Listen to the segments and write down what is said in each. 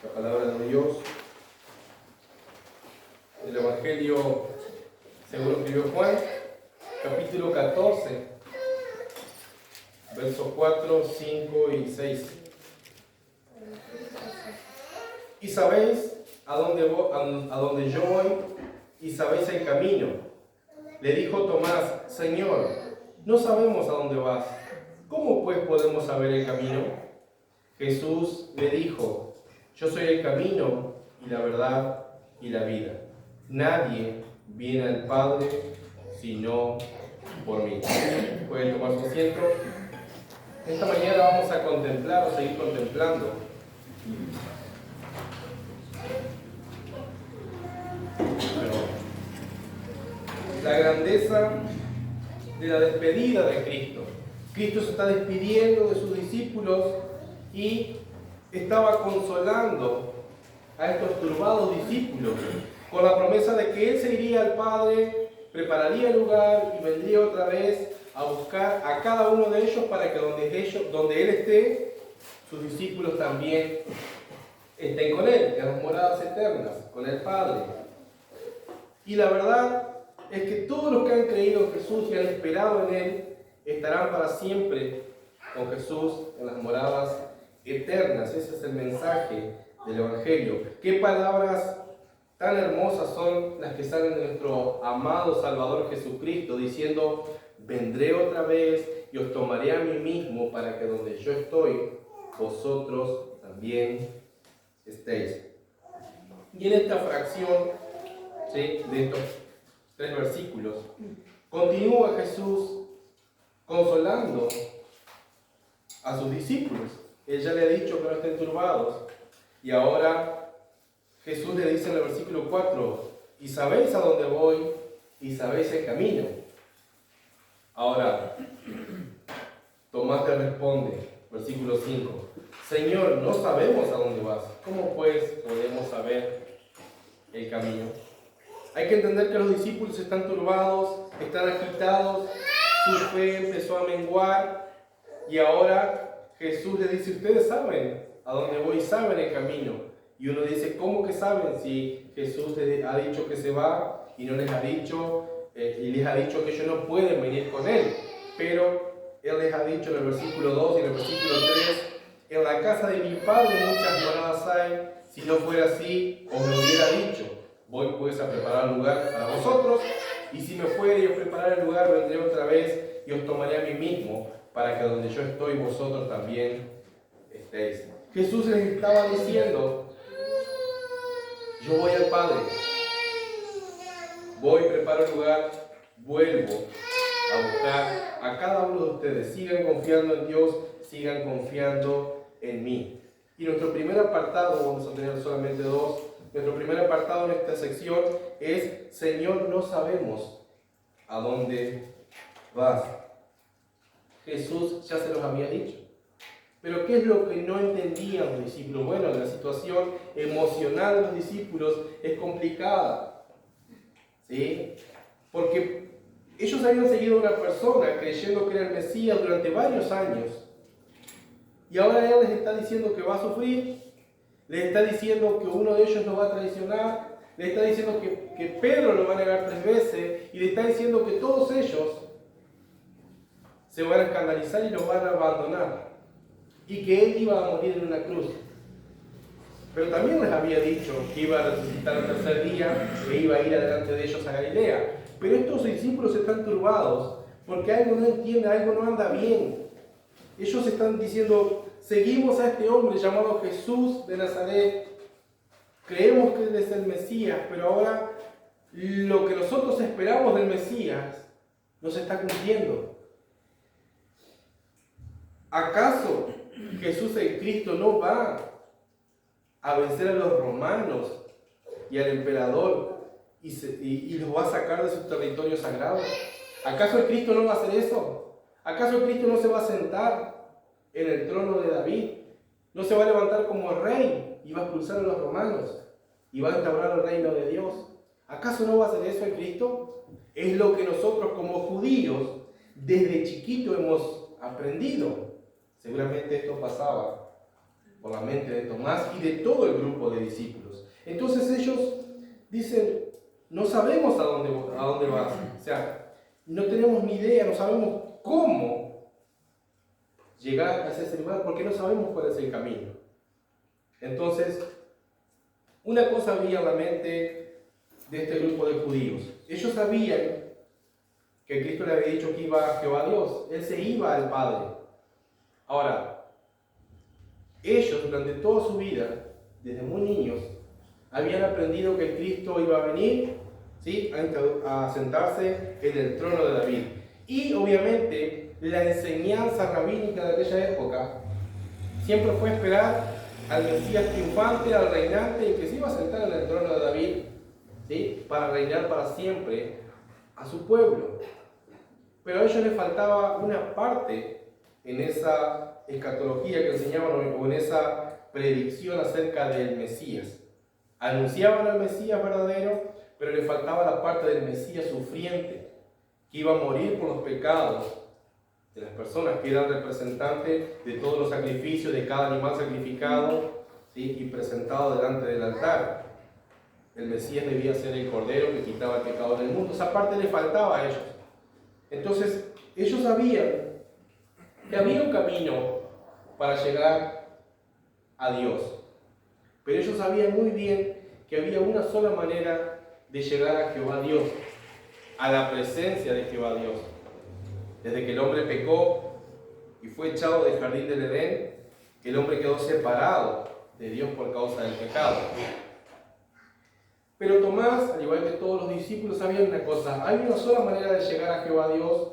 La palabra de Dios, el Evangelio según escribió Juan, capítulo 14, versos 4, 5 y 6. Y sabéis a dónde yo voy, y sabéis el camino. Le dijo Tomás: Señor, no sabemos a dónde vas. ¿Cómo pues podemos saber el camino? Jesús le dijo: Yo soy el camino y la verdad y la vida. Nadie viene al Padre sino por mí. Pueden tomar su asiento. Esta mañana vamos a contemplar o seguir contemplando la grandeza de la despedida de Cristo. Cristo se está despidiendo de sus discípulos y estaba consolando a estos turbados discípulos con la promesa de que Él se iría al Padre, prepararía el lugar y vendría otra vez a buscar a cada uno de ellos para que donde Él esté, sus discípulos también estén con Él, en las moradas eternas, con el Padre. Y la verdad es que todos los que han creído en Jesús y han esperado en Él estarán para siempre con Jesús en las moradas eternas. Ese es el mensaje del Evangelio. Qué palabras tan hermosas son las que salen de nuestro amado Salvador Jesucristo, diciendo: vendré otra vez y os tomaré a mí mismo para que donde yo estoy, vosotros también estéis. Y en esta fracción, ¿sí?, de estos 3 versículos, continúa Jesús consolando a sus discípulos. Él ya le ha dicho que no estén turbados. Y ahora Jesús le dice en el versículo 4: y sabéis a dónde voy y sabéis el camino. Ahora Tomás le responde, versículo 5: Señor, no sabemos a dónde vas. ¿Cómo pues podemos saber el camino? Hay que entender que los discípulos están turbados, están agitados, su fe empezó a menguar y ahora Jesús les dice: ustedes saben a dónde voy, saben el camino. Y uno dice: ¿cómo que saben si Jesús les ha dicho que se va y no les ha dicho, y les ha dicho que ellos no pueden venir con Él? Pero Él les ha dicho en el versículo 2 y en el versículo 3: en la casa de mi Padre muchas moradas hay, si no fuera así os lo hubiera dicho. Voy pues a preparar lugar para vosotros, y si me fuere y os prepararé el lugar, vendré otra vez y os tomaré a mí mismo, para que donde yo estoy vosotros también estéis. Jesús les estaba diciendo: yo voy al Padre, voy, preparo el lugar, vuelvo a buscar a cada uno de ustedes. Sigan confiando en Dios, sigan confiando en mí. Y nuestro primer apartado, vamos a tener solamente 2, nuestro primer apartado en esta sección es: Señor, no sabemos a dónde vas. Jesús ya se los había dicho. Pero ¿qué es lo que no entendían los discípulos? Bueno, la situación emocional de los discípulos es complicada, ¿sí? Porque ellos habían seguido a una persona creyendo que era el Mesías durante varios años. Y ahora Él les está diciendo que va a sufrir, les está diciendo que uno de ellos lo va a traicionar, les está diciendo que Pedro lo va a negar 3 veces, y les está diciendo que todos ellos se van a escandalizar y lo van a abandonar, y que Él iba a morir en una cruz. Pero también les había dicho que iba a resucitar el tercer día, que iba a ir adelante de ellos a Galilea. Pero estos discípulos están turbados porque algo no entienden, algo no anda bien. Ellos están diciendo: seguimos a este hombre llamado Jesús de Nazaret, creemos que Él es el Mesías, pero ahora lo que nosotros esperamos del Mesías no se está cumpliendo. ¿Acaso Jesús el Cristo no va a vencer a los romanos y al emperador y los va a sacar de su territorio sagrado? ¿Acaso el Cristo no va a hacer eso? ¿Acaso el Cristo no se va a sentar en el trono de David? ¿No se va a levantar como rey y va a expulsar a los romanos y va a instaurar el reino de Dios? ¿Acaso no va a hacer eso el Cristo? Es lo que nosotros como judíos desde chiquito hemos aprendido. Seguramente esto pasaba por la mente de Tomás y de todo el grupo de discípulos. Entonces ellos dicen, no sabemos a dónde vas. O sea, no tenemos ni idea, no sabemos cómo llegar a ese lugar porque no sabemos cuál es el camino. Entonces, una cosa había en la mente de este grupo de judíos. Ellos sabían que Cristo le había dicho que iba a Jehová Dios. Él se iba al Padre. Ahora, ellos durante toda su vida, desde muy niños, habían aprendido que Cristo iba a venir, ¿sí?, a sentarse en el trono de David. Y obviamente la enseñanza rabínica de aquella época siempre fue esperar al Mesías triunfante, al reinante, y que se iba a sentar en el trono de David, ¿sí?, para reinar para siempre a su pueblo. Pero a ellos les faltaba una parte en esa escatología que enseñaban, o en esa predicción acerca del Mesías. Anunciaban al Mesías verdadero, pero le faltaba la parte del Mesías sufriente, que iba a morir por los pecados de las personas, que eran representantes de todos los sacrificios, de cada animal sacrificado, ¿sí?, y presentado delante del altar. El Mesías debía ser el Cordero que quitaba el pecado del mundo. Esa parte le faltaba a ellos. Entonces, ellos sabían que había un camino para llegar a Dios, pero ellos sabían muy bien que había una sola manera de llegar a Jehová Dios, a la presencia de Jehová Dios. Desde que el hombre pecó y fue echado del jardín del Edén, el hombre quedó separado de Dios por causa del pecado. Pero Tomás, al igual que todos los discípulos, sabían una cosa: hay una sola manera de llegar a Jehová Dios,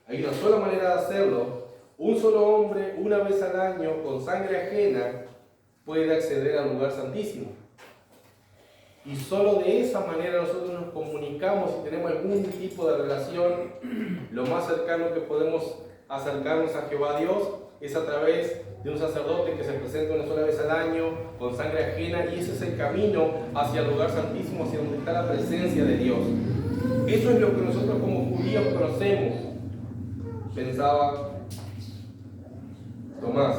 hay una sola manera de hacerlo. Un solo hombre, una vez al año, con sangre ajena, puede acceder al lugar santísimo. Y solo de esa manera nosotros nos comunicamos y tenemos algún tipo de relación. Lo más cercano que podemos acercarnos a Jehová Dios es a través de un sacerdote que se presenta una sola vez al año con sangre ajena, y ese es el camino hacia el lugar santísimo, hacia donde está la presencia de Dios. Eso es lo que nosotros como judíos conocemos, pensaba Tomás.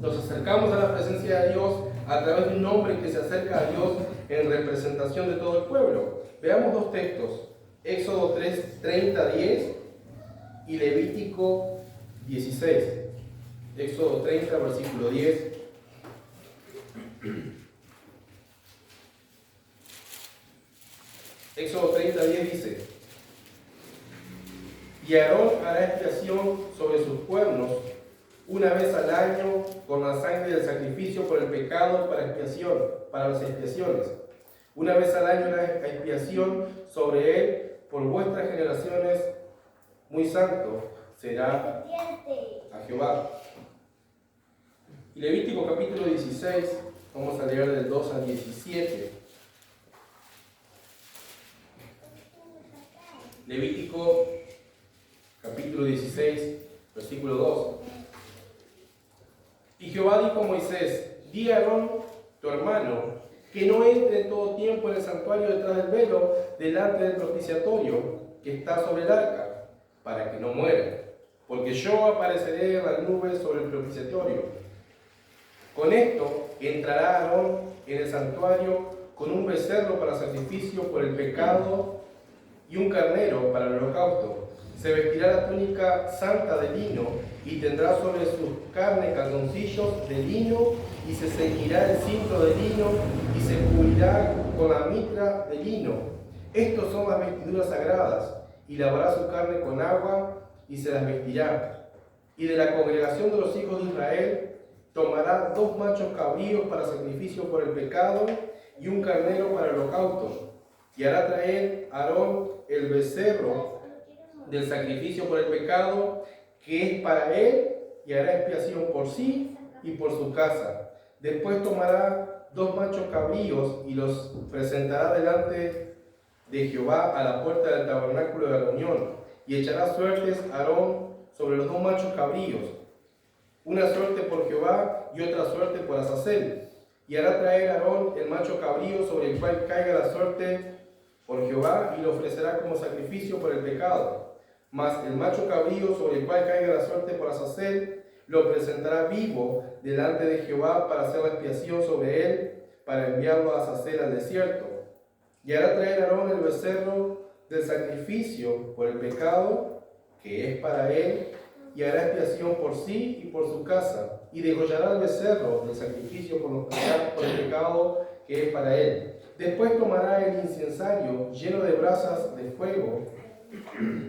Nos acercamos a la presencia de Dios a través de un hombre que se acerca a Dios en representación de todo el pueblo. Veamos dos textos: Éxodo 30:10 y Levítico 16. Éxodo 30, versículo 10. Éxodo 30:10 dice: y Aarón hará expiación sobre sus cuernos una vez al año con la sangre del sacrificio por el pecado para las expiaciones. Una vez al año hará expiación sobre él por vuestras generaciones, muy santo será a Jehová. Y Levítico capítulo 16, vamos a leer del 2 al 17. Levítico capítulo 16, versículo 2. Y Jehová dijo a Moisés: di a Aarón, tu hermano, que no entre en todo tiempo en el santuario detrás del velo, delante del propiciatorio que está sobre el arca, para que no muera, porque yo apareceré en las nubes sobre el propiciatorio. Con esto entrará Aarón en el santuario con un becerro para sacrificio por el pecado y un carnero para el holocausto. Se vestirá la túnica santa de lino y tendrá sobre su carne calzoncillos de lino, y se ceñirá el cinto de lino y se cubrirá con la mitra de lino. Estos son las vestiduras sagradas, y lavará su carne con agua y se las vestirá. Y de la congregación de los hijos de Israel tomará 2 machos cabríos para sacrificio por el pecado y un carnero para el holocausto. Y hará traer Aarón el becerro del sacrificio por el pecado, que es para él, y hará expiación por sí y por su casa. Después tomará 2 machos cabríos y los presentará delante de Jehová a la puerta del tabernáculo de la reunión, y echará suertes Aarón sobre los 2 machos cabríos, una suerte por Jehová y otra suerte por Azazel. Y hará traer Aarón el macho cabrío sobre el cual caiga la suerte por Jehová, y lo ofrecerá como sacrificio por el pecado. Mas el macho cabrío sobre el cual caiga la suerte por Azazel lo presentará vivo delante de Jehová para hacer la expiación sobre él, para enviarlo a Hazazel al desierto. Y hará traer Aarón el becerro del sacrificio por el pecado, que es para él, y hará expiación por sí y por su casa, y degollará el becerro del sacrificio por el pecado, que es para él. Después tomará el incensario lleno de brasas de fuego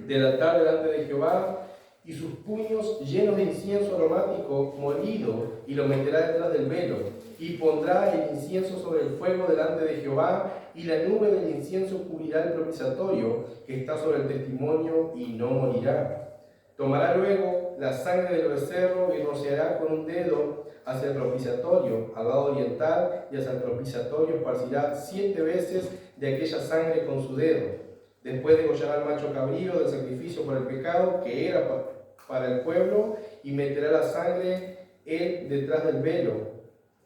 del altar delante de Jehová, y sus puños llenos de incienso aromático molido, y lo meterá detrás del velo, y pondrá el incienso sobre el fuego delante de Jehová, y la nube del incienso cubrirá el propiciatorio que está sobre el testimonio, y no morirá. Tomará luego la sangre del becerro y rociará con un dedo hacia el propiciatorio al lado oriental, y hacia el propiciatorio esparcirá 7 veces de aquella sangre con su dedo. Después degollará al macho cabrío del sacrificio por el pecado, que era para el pueblo, y meterá la sangre él detrás del velo,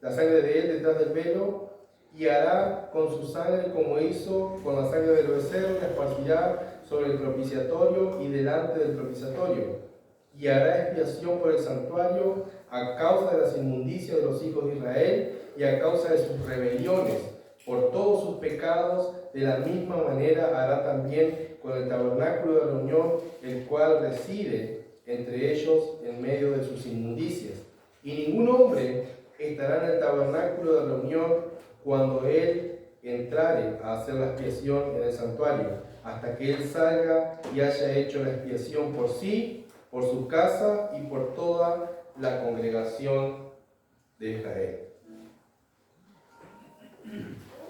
la sangre de él detrás del velo, y hará con su sangre como hizo con la sangre del becerro, la esparcirá sobre el propiciatorio y delante del propiciatorio, y hará expiación por el santuario a causa de las inmundicias de los hijos de Israel y a causa de sus rebeliones, por todos sus pecados. De la misma manera hará también con el tabernáculo de reunión, el cual reside entre ellos en medio de sus inmundicias. Y ningún hombre estará en el tabernáculo de reunión cuando él entrare a hacer la expiación en el santuario, hasta que él salga y haya hecho la expiación por sí, por su casa y por toda la congregación de Israel.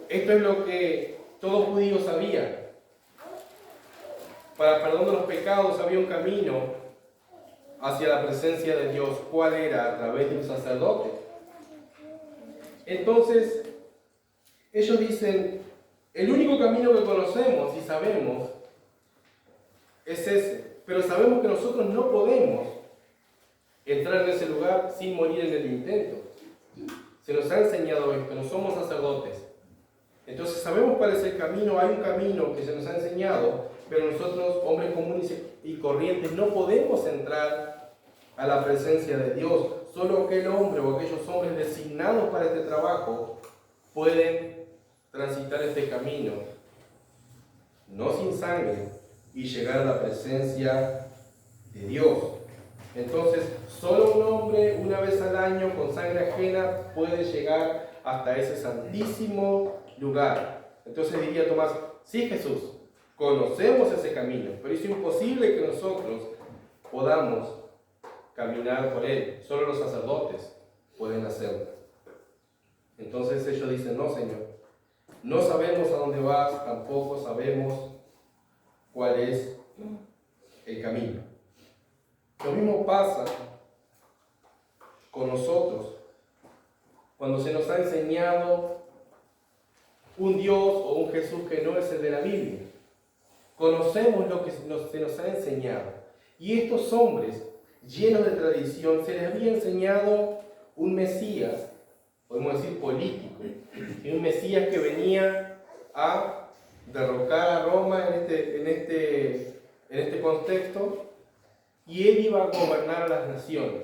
Esto es lo que todo judío sabía. Para perdón de los pecados había un camino hacia la presencia de Dios. ¿Cuál era? A través de un sacerdote. Entonces, ellos dicen, el único camino que conocemos y sabemos es ese. Pero sabemos que nosotros no podemos entrar en ese lugar sin morir en el intento. Se nos ha enseñado esto, no somos sacerdotes. Entonces sabemos cuál es el camino, hay un camino que se nos ha enseñado, pero nosotros, hombres comunes y corrientes, no podemos entrar a la presencia de Dios. Solo aquel hombre o aquellos hombres designados para este trabajo pueden transitar este camino, no sin sangre, y llegar a la presencia de Dios. Entonces, solo un hombre una vez al año con sangre ajena puede llegar hasta ese santísimo lugar. Entonces diría Tomás, sí, Jesús, conocemos ese camino, pero es imposible que nosotros podamos caminar por él. Solo los sacerdotes pueden hacerlo. Entonces ellos dicen, no, Señor, no sabemos a dónde vas, tampoco sabemos cuál es el camino. Lo mismo pasa con nosotros cuando se nos ha enseñado un Dios o un Jesús que no es el de la Biblia. Conocemos lo que se nos ha enseñado. Y estos hombres, llenos de tradición, se les había enseñado un Mesías, podemos decir político, un Mesías que venía a derrocar a Roma en este contexto, y él iba a gobernar a las naciones,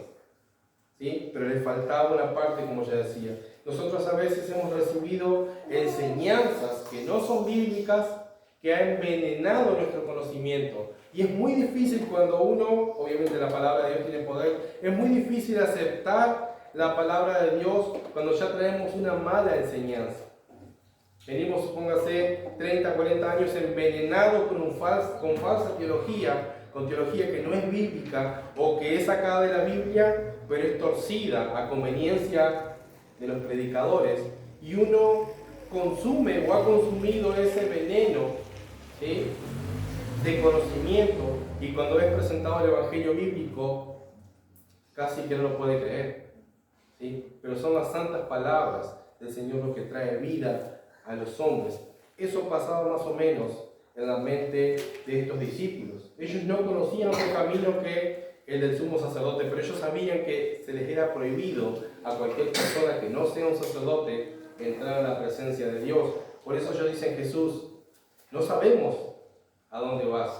¿sí? Pero le faltaba una parte, como ya decía. Nosotros a veces hemos recibido enseñanzas que no son bíblicas, que han envenenado nuestro conocimiento. Y es muy difícil cuando uno, obviamente la palabra de Dios tiene poder, es muy difícil aceptar la palabra de Dios cuando ya traemos una mala enseñanza. Venimos, supóngase, 30, 40 años envenenados con falsa teología, con teología que no es bíblica o que es sacada de la Biblia, pero es torcida a conveniencia de los predicadores, y uno consume o ha consumido ese veneno, ¿sí?, de conocimiento, y cuando es presentado el Evangelio bíblico casi que no lo puede creer, ¿sí? Pero son las santas palabras del Señor lo que trae vida a los hombres. Eso pasaba más o menos en la mente de estos discípulos. Ellos no conocían otro camino que el del sumo sacerdote, pero ellos sabían que se les era prohibido a cualquier persona que no sea un sacerdote entrar a la presencia de Dios. Por eso ellos dicen, Jesús, no sabemos a dónde vas.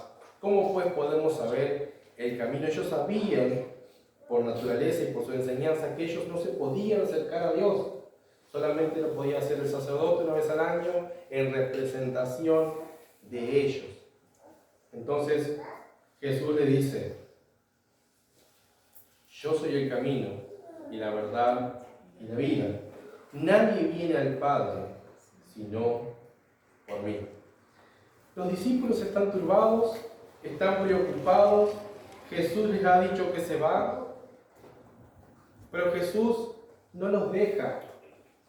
¿Cómo pues podemos saber el camino? Ellos sabían por naturaleza y por su enseñanza, que ellos no se podían acercar a Dios. Solamente lo podía hacer el sacerdote una vez al año en representación de ellos. Entonces Jesús le dice: yo soy el camino y la verdad y la vida. Nadie viene al Padre sino por mí. Los discípulos están turbados, están preocupados. Jesús les ha dicho que se va, pero Jesús no los deja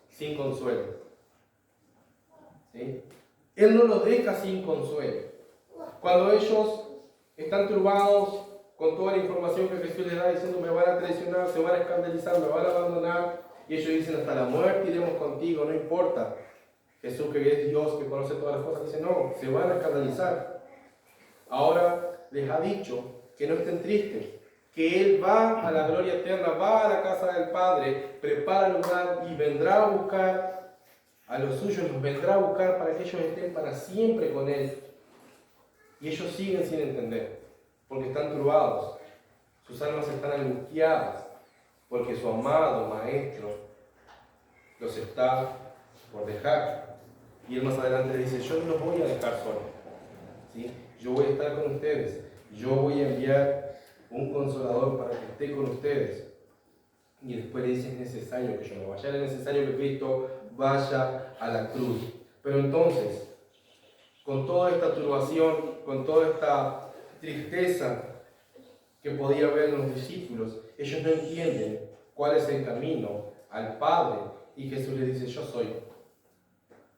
sin consuelo. ¿Sí? Él no los deja sin consuelo. Cuando ellos están turbados con toda la información que Jesús les da, diciendo: me van a traicionar, se van a escandalizar, me van a abandonar, y ellos dicen: hasta la muerte iremos contigo, no importa. Jesús, que es Dios, que conoce todas las cosas, dice: no, se van a escandalizar. Ahora les ha dicho que no estén tristes, que Él va a la gloria eterna, va a la casa del Padre, prepara el lugar y vendrá a buscar a los suyos, los vendrá a buscar para que ellos estén para siempre con Él. Y ellos siguen sin entender, porque están turbados, sus almas están angustiadas, porque su amado Maestro los está por dejar. Y Él más adelante le dice: yo no los voy a dejar solos, ¿sí? Yo voy a estar con ustedes, yo voy a enviar un consolador para que esté con ustedes. Y después le dice: es necesario que yo me vaya, es necesario que Cristo vaya a la cruz. Pero entonces, con toda esta turbación, con toda esta tristeza que podía haber en los discípulos, ellos no entienden cuál es el camino al Padre. Y Jesús les dice: yo soy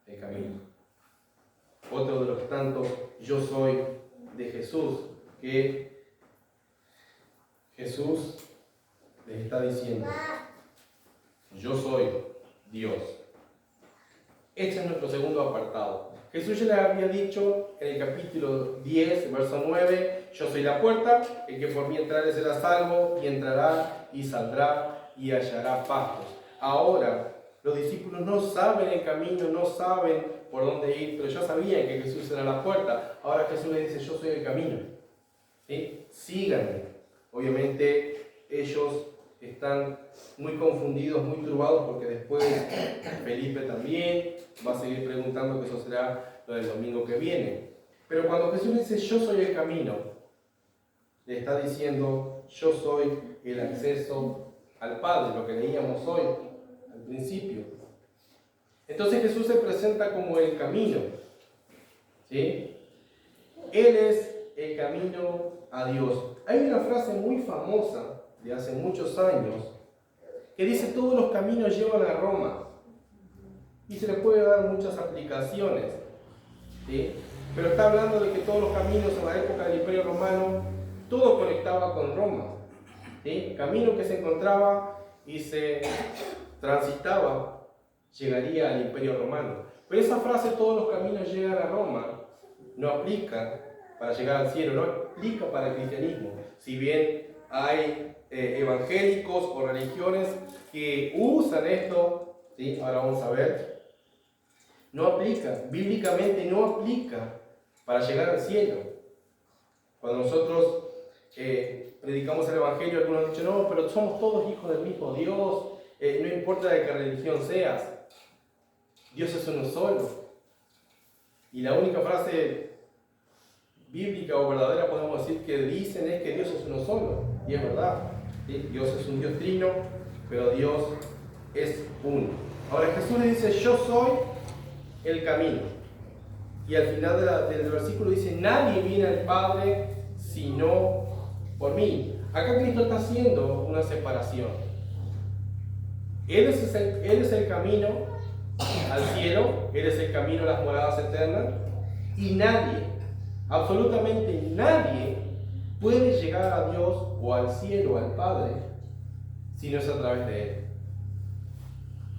el camino. Otro de los tantos yo soy de Jesús, que Jesús les está diciendo: yo soy Dios. Este es nuestro segundo apartado. Jesús ya les había dicho en el capítulo 10, verso 9: yo soy la puerta, el que por mí entrare será salvo, y entrará y saldrá y hallará pastos. Ahora, los discípulos no saben el camino, no saben por dónde ir, pero ya sabían que Jesús era la puerta. Ahora Jesús les dice: yo soy el camino, ¿sí? Síganme. Obviamente ellos están muy confundidos, muy turbados, porque después Felipe también va a seguir preguntando, que eso será lo del domingo que viene. Pero cuando Jesús dice: yo soy el camino, le está diciendo: yo soy el acceso al Padre, lo que leíamos hoy al principio. Entonces Jesús se presenta como el camino, ¿sí? Él es el camino a Dios. Hay una frase muy famosa de hace muchos años que dice: todos los caminos llevan a Roma. Y se le puede dar muchas aplicaciones, ¿sí? Pero está hablando de que todos los caminos en la época del Imperio Romano, todo conectaba con Roma, ¿sí? Camino que se encontraba y se transitaba llegaría al Imperio Romano. Pero esa frase: todos los caminos llegan a Roma, no aplica para llegar al cielo, no aplica para el cristianismo. Si bien hay evangélicos o religiones que usan esto, ¿sí? Ahora vamos a ver, no aplica, bíblicamente no aplica para llegar al cielo. Cuando nosotros predicamos el evangelio, algunos han dicho: no, pero somos todos hijos del mismo Dios, no importa de qué religión seas, Dios es uno solo. Y la única frase bíblica o verdadera, podemos decir, que dicen es que Dios es uno solo. Y es verdad, ¿sí? Dios es un Dios trino, pero Dios es uno. Ahora Jesús le dice: yo soy el camino. Y al final del versículo dice: nadie viene al Padre sino por mí. Acá Cristo está haciendo una separación. Él es el camino al cielo, Él es el camino a las moradas eternas, y nadie, absolutamente nadie, puede llegar a Dios o al cielo, al Padre, si no es a través de Él.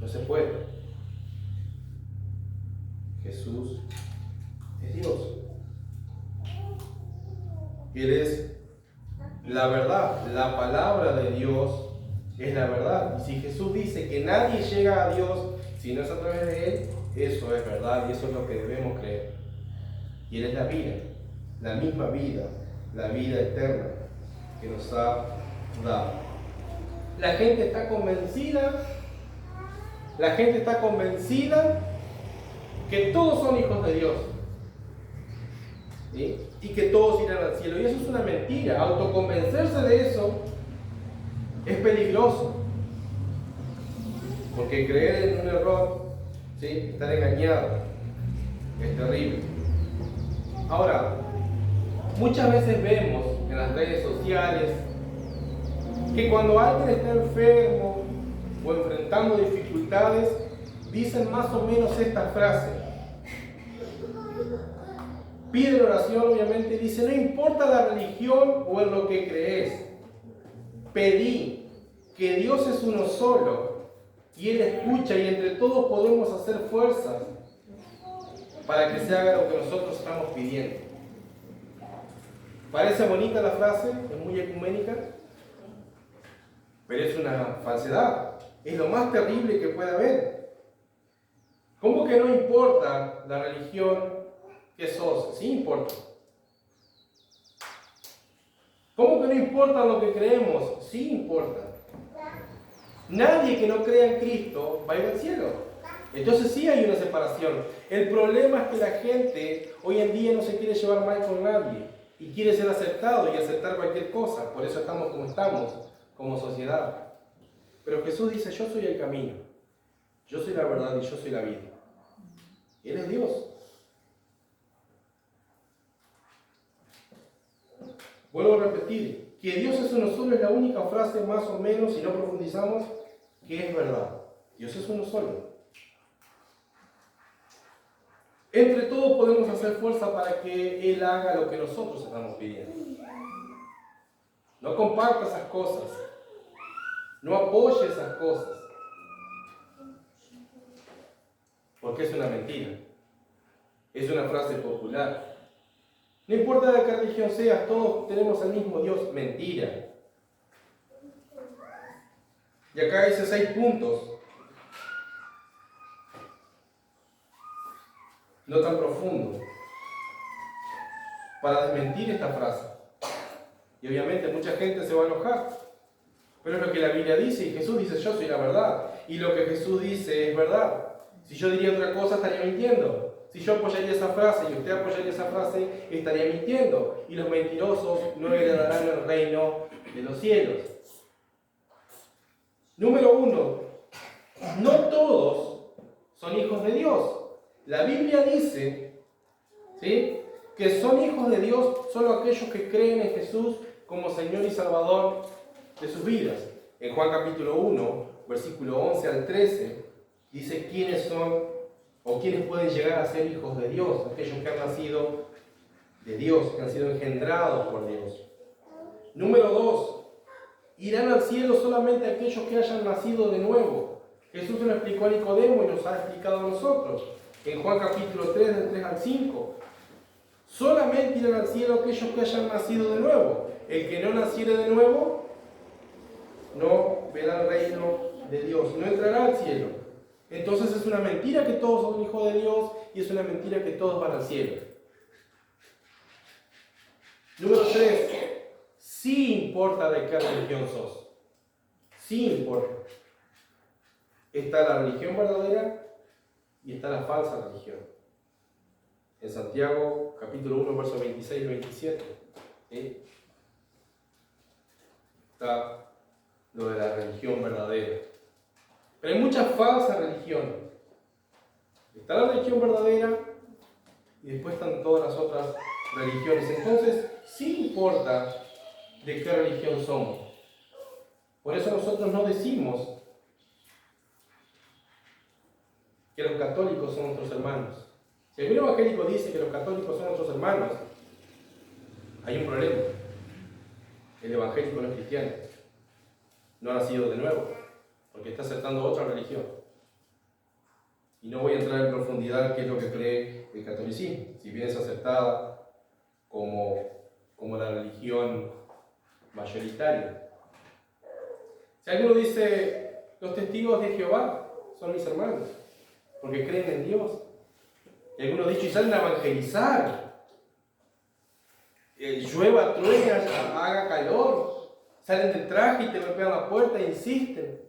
No se puede. Jesús es Dios. Él es la verdad, la palabra de Dios es la verdad. Y si Jesús dice que nadie llega a Dios si no es a través de Él, eso es verdad y eso es lo que debemos creer. Y Él es la vida, la misma vida, la vida eterna que nos ha dado. la gente está convencida que todos son hijos de Dios, ¿sí? Y que todos irán al cielo. Y eso es una mentira. Autoconvencerse de eso es peligroso, porque creer en un error, ¿sí?, estar engañado, es terrible. Ahora, muchas veces vemos en las redes sociales que cuando alguien está enfermo o enfrentando dificultades, dicen más o menos esta frase. Piden oración, obviamente, dice: no importa la religión o en lo que crees, pedí que Dios es uno solo y Él escucha, y entre todos podemos hacer fuerzas para que se haga lo que nosotros estamos pidiendo. Parece bonita la frase, es muy ecuménica, pero es una falsedad. Es lo más terrible que puede haber. ¿Cómo que no importa la religión que sos? Sí importa. ¿Cómo que no importa lo que creemos? Sí importa. Nadie que no crea en Cristo va a ir al cielo. Entonces sí hay una separación. El problema es que la gente hoy en día no se quiere llevar mal con nadie y quiere ser aceptado y aceptar cualquier cosa. Por eso estamos como estamos, como sociedad. Pero Jesús dice: yo soy el camino, yo soy la verdad y yo soy la vida. Él es Dios. Vuelvo a repetir, que Dios es uno solo es la única frase más o menos, si no profundizamos, que es verdad. Dios es uno solo. Entre todos podemos hacer fuerza para que Él haga lo que nosotros estamos pidiendo. No comparta esas cosas. No apoye esas cosas. Porque es una mentira. Es una frase popular. No importa de qué religión seas, todos tenemos el mismo Dios. Mentira. Y acá dice 6 puntos. No tan profundo, para desmentir esta frase. Y obviamente mucha gente se va a enojar, pero es lo que la Biblia dice, y Jesús dice: yo soy la verdad, y lo que Jesús dice es verdad. Si yo diría otra cosa, estaría mintiendo. Si yo apoyaría esa frase y usted apoyaría esa frase, estaría mintiendo, y los mentirosos no heredarán el reino de los cielos. Número 1, no todos son hijos de Dios. La Biblia dice, ¿sí?, que son hijos de Dios solo aquellos que creen en Jesús como Señor y Salvador de sus vidas. En Juan capítulo 1, versículo 11 al 13, dice quiénes son o quiénes pueden llegar a ser hijos de Dios, aquellos que han nacido de Dios, que han sido engendrados por Dios. Número 2, irán al cielo solamente aquellos que hayan nacido de nuevo. Jesús se lo explicó a Nicodemo y nos ha explicado a nosotros. En Juan capítulo 3, del 3 al 5. Solamente irán al cielo aquellos que hayan nacido de nuevo. El que no naciere de nuevo no verá el reino de Dios, no entrará al cielo. Entonces es una mentira que todos son hijos de Dios y es una mentira que todos van al cielo. Número 3. Sí importa de qué religión sos. Sí importa. Está la religión verdadera y está la falsa religión. En Santiago, capítulo 1, versos 26 y 27, ¿sí?, está lo de la religión verdadera. Pero hay mucha falsa religión. Está la religión verdadera y después están todas las otras religiones. Entonces, sí importa de qué religión somos. Por eso nosotros no decimos que los católicos son nuestros hermanos. Si algún evangélico dice que los católicos son nuestros hermanos, hay un problema. El evangélico no es cristiano, no ha nacido de nuevo, porque está aceptando otra religión. Y no voy a entrar en profundidad qué es lo que cree el catolicismo, si bien es aceptada como la religión mayoritaria. Si alguno dice: los testigos de Jehová son mis hermanos, porque creen en Dios. Y algunos dicho, y salen a evangelizar. Llueva, truene, haga calor. Salen de traje y te golpean la puerta e insisten.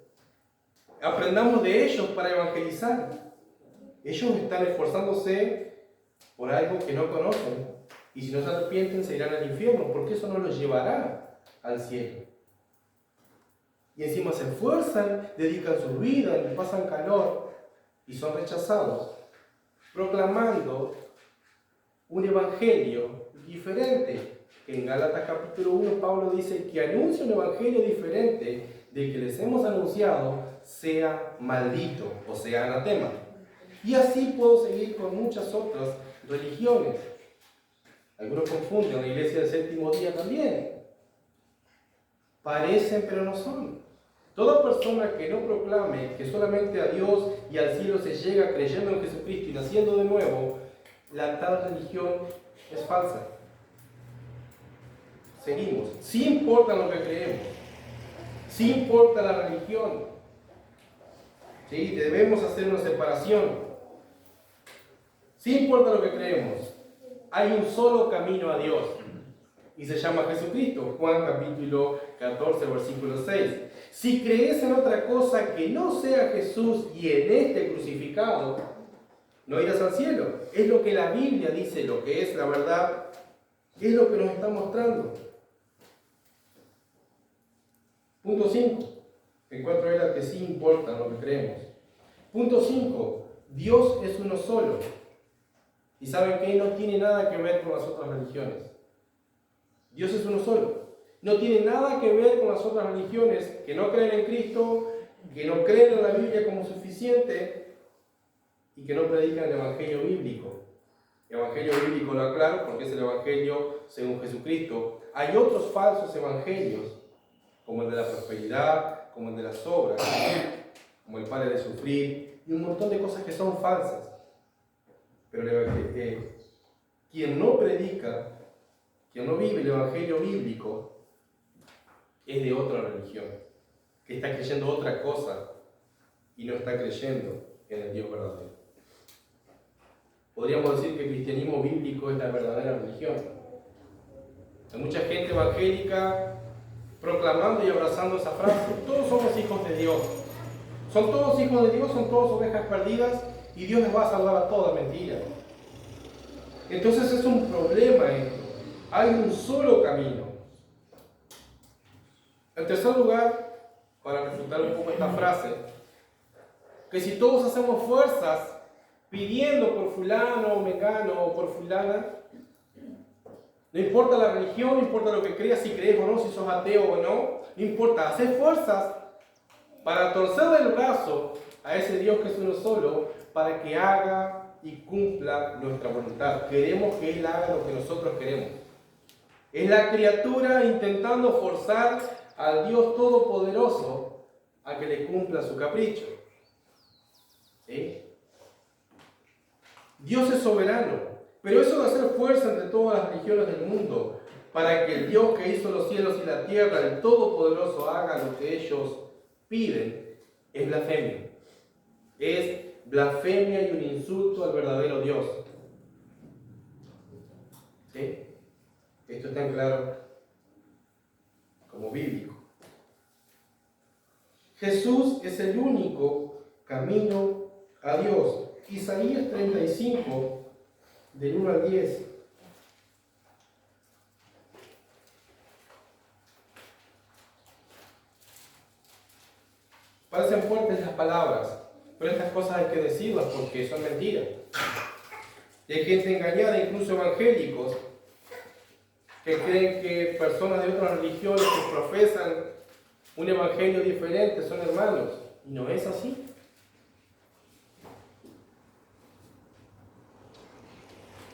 Aprendamos de ellos para evangelizar. Ellos están esforzándose por algo que no conocen. Y si no se arrepienten, se irán al infierno, porque eso no los llevará al cielo. Y encima se esfuerzan, dedican su vida, les pasan calor y son rechazados, proclamando un evangelio diferente. En Gálatas capítulo 1, Pablo dice que anuncia un evangelio diferente del que les hemos anunciado, sea maldito o sea anatema. Y así puedo seguir con muchas otras religiones. Algunos confunden la iglesia del séptimo día también. Parecen pero no son. Toda persona que no proclame que solamente a Dios y al cielo se llega creyendo en Jesucristo y naciendo de nuevo, la tal religión es falsa. Seguimos. Sí importa lo que creemos. Sí importa la religión. ¿Sí? Debemos hacer una separación. Sí importa lo que creemos. Hay un solo camino a Dios. Y se llama Jesucristo. Juan capítulo 14, versículo 6. Si crees en otra cosa que no sea Jesús y en este crucificado, no irás al cielo. Es lo que la Biblia dice, lo que es la verdad, es lo que nos está mostrando. Punto 5. Encuentro era que sí importa lo que creemos. Punto 5. Dios es uno solo. Y saben que no tiene nada que ver con las otras religiones. Dios es uno solo. No tiene nada que ver con las otras religiones que no creen en Cristo, que no creen en la Biblia como suficiente y que no predican el Evangelio bíblico. El Evangelio bíblico lo aclaro porque es el Evangelio según Jesucristo. Hay otros falsos evangelios, como el de la prosperidad, como el de las obras, como el padre de sufrir, y un montón de cosas que son falsas. Pero quien no predica, quien no vive el Evangelio bíblico, es de otra religión, que está creyendo otra cosa y no está creyendo en el Dios verdadero. Podríamos decir que el cristianismo bíblico es la verdadera religión. Hay mucha gente evangélica proclamando y abrazando esa frase: todos somos hijos de Dios. Son todos hijos de Dios, son todos ovejas perdidas y Dios les va a salvar a toda mentira. Entonces es un problema esto. Hay un solo camino. En tercer lugar, para refutar un poco esta frase, que si todos hacemos fuerzas pidiendo por fulano o mengano o por fulana, no importa la religión, no importa lo que creas, si crees o no, si sos ateo o no, no importa, hacer fuerzas para torcerle el brazo a ese Dios que es uno solo, para que haga y cumpla nuestra voluntad. Queremos que Él haga lo que nosotros queremos. Es la criatura intentando forzar al Dios Todopoderoso a que le cumpla su capricho. ¿Sí? Dios es soberano, pero eso de hacer fuerza entre todas las religiones del mundo para que el Dios que hizo los cielos y la tierra, el Todopoderoso, haga lo que ellos piden, es blasfemia. Es blasfemia y un insulto al verdadero Dios. ¿Sí? Esto es tan claro como bíblico. Jesús es el único camino a Dios. Isaías 35, del 1 al 10. Parecen fuertes las palabras, pero estas cosas hay que decirlas porque son mentiras. Y hay gente engañada, incluso evangélicos, que creen que personas de otras religiones que profesan un evangelio diferente son hermanos. Y no es así.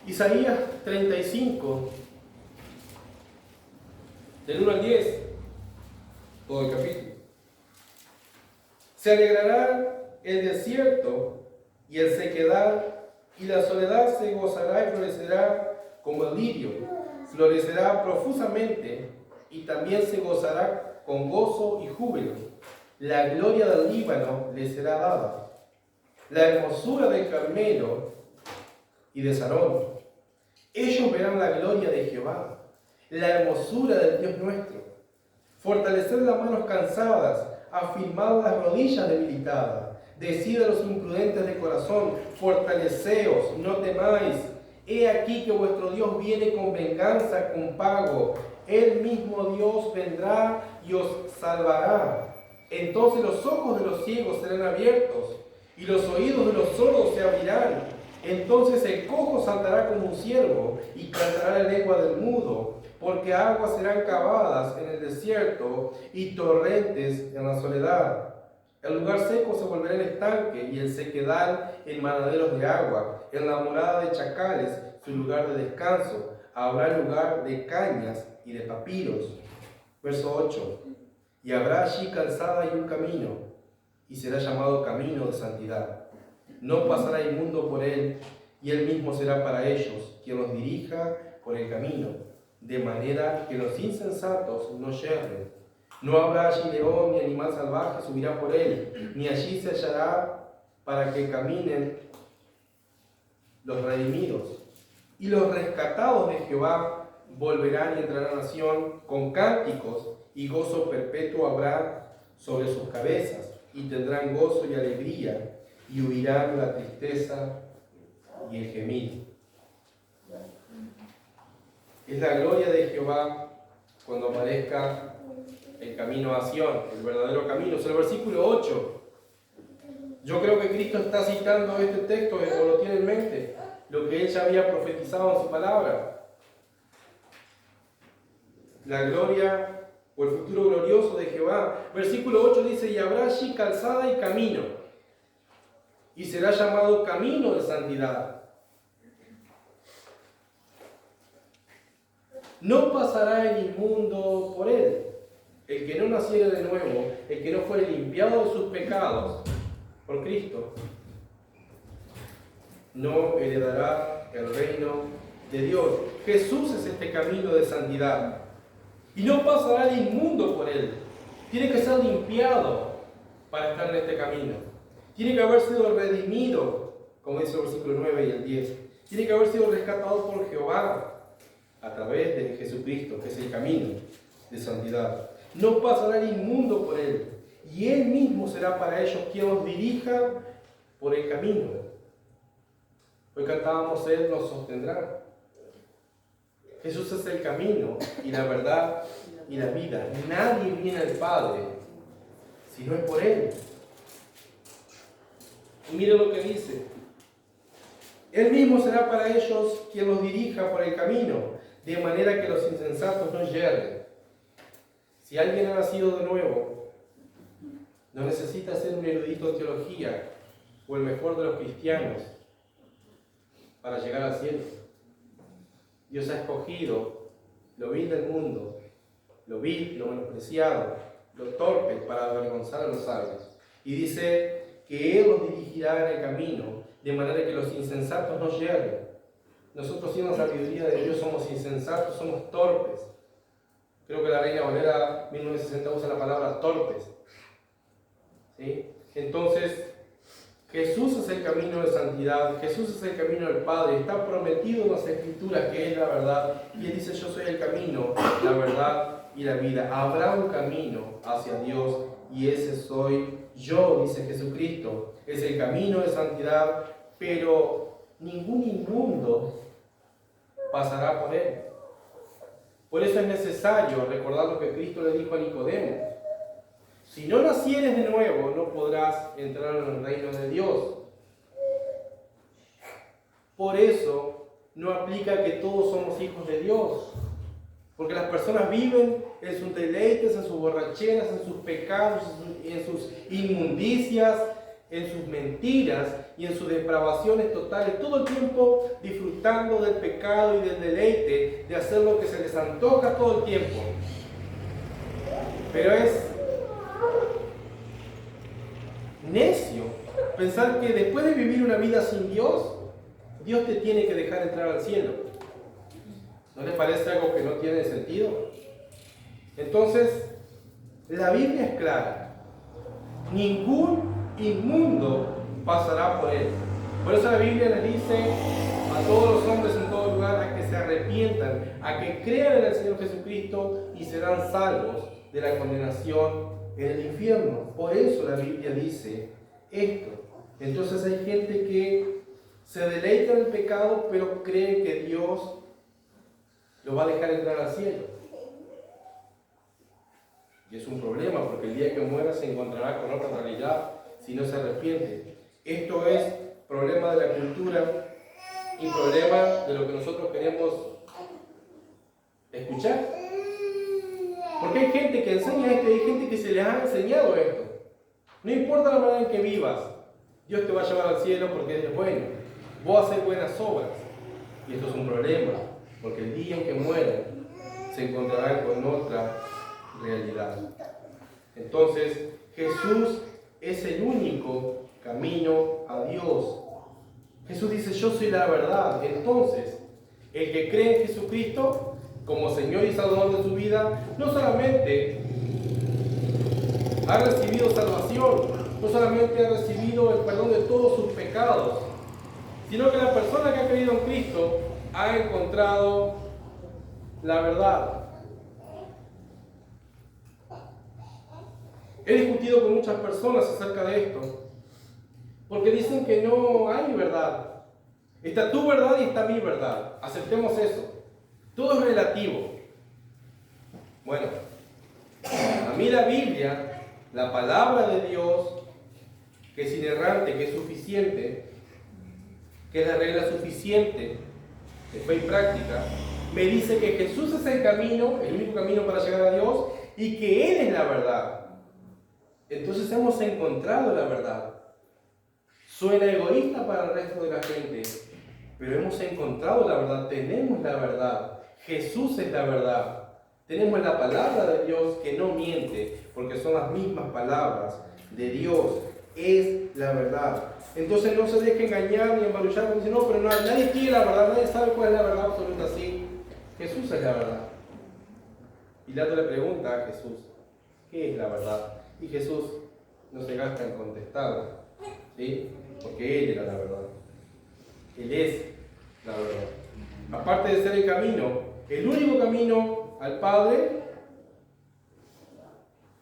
Isaías 35, del 1 al 10, todo el capítulo. Se alegrará el desierto y el sequedad, y la soledad se gozará y florecerá como el lirio. Florecerá profusamente y también se gozará con gozo y júbilo. La gloria del Líbano le será dada, la hermosura del Carmelo y de Sarón. Ellos verán la gloria de Jehová, la hermosura del Dios nuestro. Fortaleced las manos cansadas, afirmad las rodillas debilitadas. Decid a los imprudentes de corazón, fortaleceos, no temáis. He aquí que vuestro Dios viene con venganza, con pago. Él mismo Dios vendrá y os salvará. Entonces los ojos de los ciegos serán abiertos y los oídos de los sordos se abrirán. Entonces el cojo saltará como un ciervo y cantará la lengua del mudo, porque aguas serán cavadas en el desierto y torrentes en la soledad. El lugar seco se volverá en estanque y el sequedal en manaderos de agua. En la morada de chacales, su lugar de descanso, habrá lugar de cañas y de papiros. Verso 8. Y habrá allí calzada y un camino, y será llamado camino de santidad. No pasará inmundo por él, y él mismo será para ellos quien los dirija por el camino, de manera que los insensatos no yerren. No habrá allí león ni animal salvaje subirá por él, ni allí se hallará para que caminen los redimidos. Y los rescatados de Jehová volverán y entrarán a Sión con cánticos, y gozo perpetuo habrá sobre sus cabezas, y tendrán gozo y alegría, y huirán la tristeza y el gemido. Es la gloria de Jehová cuando aparezca el camino a Sión, el verdadero camino. Es el versículo 8. Yo creo que Cristo está citando este texto, o lo tiene en mente, lo que Él ya había profetizado en su palabra. La gloria o el futuro glorioso de Jehová. Versículo 8 dice, y habrá allí calzada y camino, y será llamado camino de santidad. No pasará el inmundo por él. El que no naciere de nuevo, el que no fuere limpiado de sus pecados por Cristo, no heredará el reino de Dios. Jesús es este camino de santidad. Y no pasará el inmundo por él. Tiene que ser limpiado para estar en este camino. Tiene que haber sido redimido, como dice el versículo 9 y el 10. Tiene que haber sido rescatado por Jehová a través de Jesucristo, que es el camino de santidad. No pasará el inmundo por él, y él mismo será para ellos quien los dirija por el camino. Hoy cantábamos, Él nos sostendrá. Jesús es el camino y la verdad y la vida. Nadie viene al Padre si no es por Él. Y mire lo que dice. Él mismo será para ellos quien los dirija por el camino, de manera que los insensatos no yerren. Si alguien ha nacido de nuevo, no necesita ser un erudito en teología o el mejor de los cristianos para llegar al cielo. Dios ha escogido lo vil del mundo, lo vil, lo menospreciado, lo torpe para avergonzar a los sabios. Y dice que Él los dirigirá en el camino, de manera que los insensatos no yerren. Nosotros, sin la sabiduría de Dios, somos insensatos, somos torpes. Creo que la Reina Valera 1960 usa la palabra torpes. ¿Sí? Entonces, Jesús es el camino de santidad, Jesús es el camino del Padre, está prometido en las Escrituras que es la verdad, y Él dice, yo soy el camino, la verdad y la vida. Habrá un camino hacia Dios, y ese soy yo, dice Jesucristo. Es el camino de santidad, pero ningún inmundo pasará por él. Por eso es necesario recordar lo que Cristo le dijo a Nicodemo. Si no nacieres de nuevo, no podrás entrar en el reino de Dios. Por eso no aplica que todos somos hijos de Dios. Porque las personas viven en sus deleites, en sus borracheras, en sus pecados, en sus inmundicias, en sus mentiras y en sus depravaciones totales, todo el tiempo disfrutando del pecado y del deleite, de hacer lo que se les antoja todo el tiempo. Pero es necio pensar que después de vivir una vida sin Dios, Dios te tiene que dejar entrar al cielo. ¿No les parece algo que no tiene sentido? Entonces, la Biblia es clara. Ningún inmundo pasará por él. Por eso la Biblia les dice a todos los hombres en todo lugar a que se arrepientan, a que crean en el Señor Jesucristo y serán salvos. de la condenación en el infierno. Por eso la Biblia dice esto. Entonces hay gente que se deleita en el pecado, pero cree que Dios lo va a dejar entrar al cielo. Y es un problema, porque el día que muera se encontrará con otra realidad si no se arrepiente. Esto es problema de la cultura y problema de lo que nosotros queremos escuchar. Porque hay gente que enseña esto y hay gente que se les ha enseñado esto. No importa la manera en que vivas, Dios te va a llevar al cielo porque eres bueno. Vos haces buenas obras. Y esto es un problema, porque el día en que mueran se encontrarán con otra realidad. Entonces, Jesús es el único camino a Dios. Jesús dice, yo soy la verdad. Entonces, el que cree en Jesucristo como Señor y Salvador de su vida, no solamente ha recibido salvación, no solamente ha recibido el perdón de todos sus pecados, sino que la persona que ha creído en Cristo ha encontrado la verdad. He discutido con muchas personas acerca de esto, porque dicen que no hay verdad. Está tu verdad y está mi verdad. Aceptemos eso. Todo es relativo. Bueno, a mí la Biblia, la palabra de Dios, que es inerrante, que es suficiente, que es la regla suficiente de fe y práctica, me dice que Jesús es el camino, el único camino para llegar a Dios, y que Él es la verdad. Entonces hemos encontrado la verdad. Suena egoísta para el resto de la gente, pero hemos encontrado la verdad, tenemos la verdad. Jesús es la verdad. Tenemos la palabra de Dios que no miente, porque son las mismas palabras de Dios. Es la verdad. Entonces no se deje engañar ni embarullar cuando dice, no, pero nadie tiene la verdad, nadie sabe cuál es la verdad absoluta. Sí, Jesús es la verdad. Pilato le pregunta a Jesús, ¿qué es la verdad? Y Jesús no se gasta en contestar, ¿sí? Porque Él era la verdad. Él es la verdad. Aparte de ser el camino, el único camino al Padre,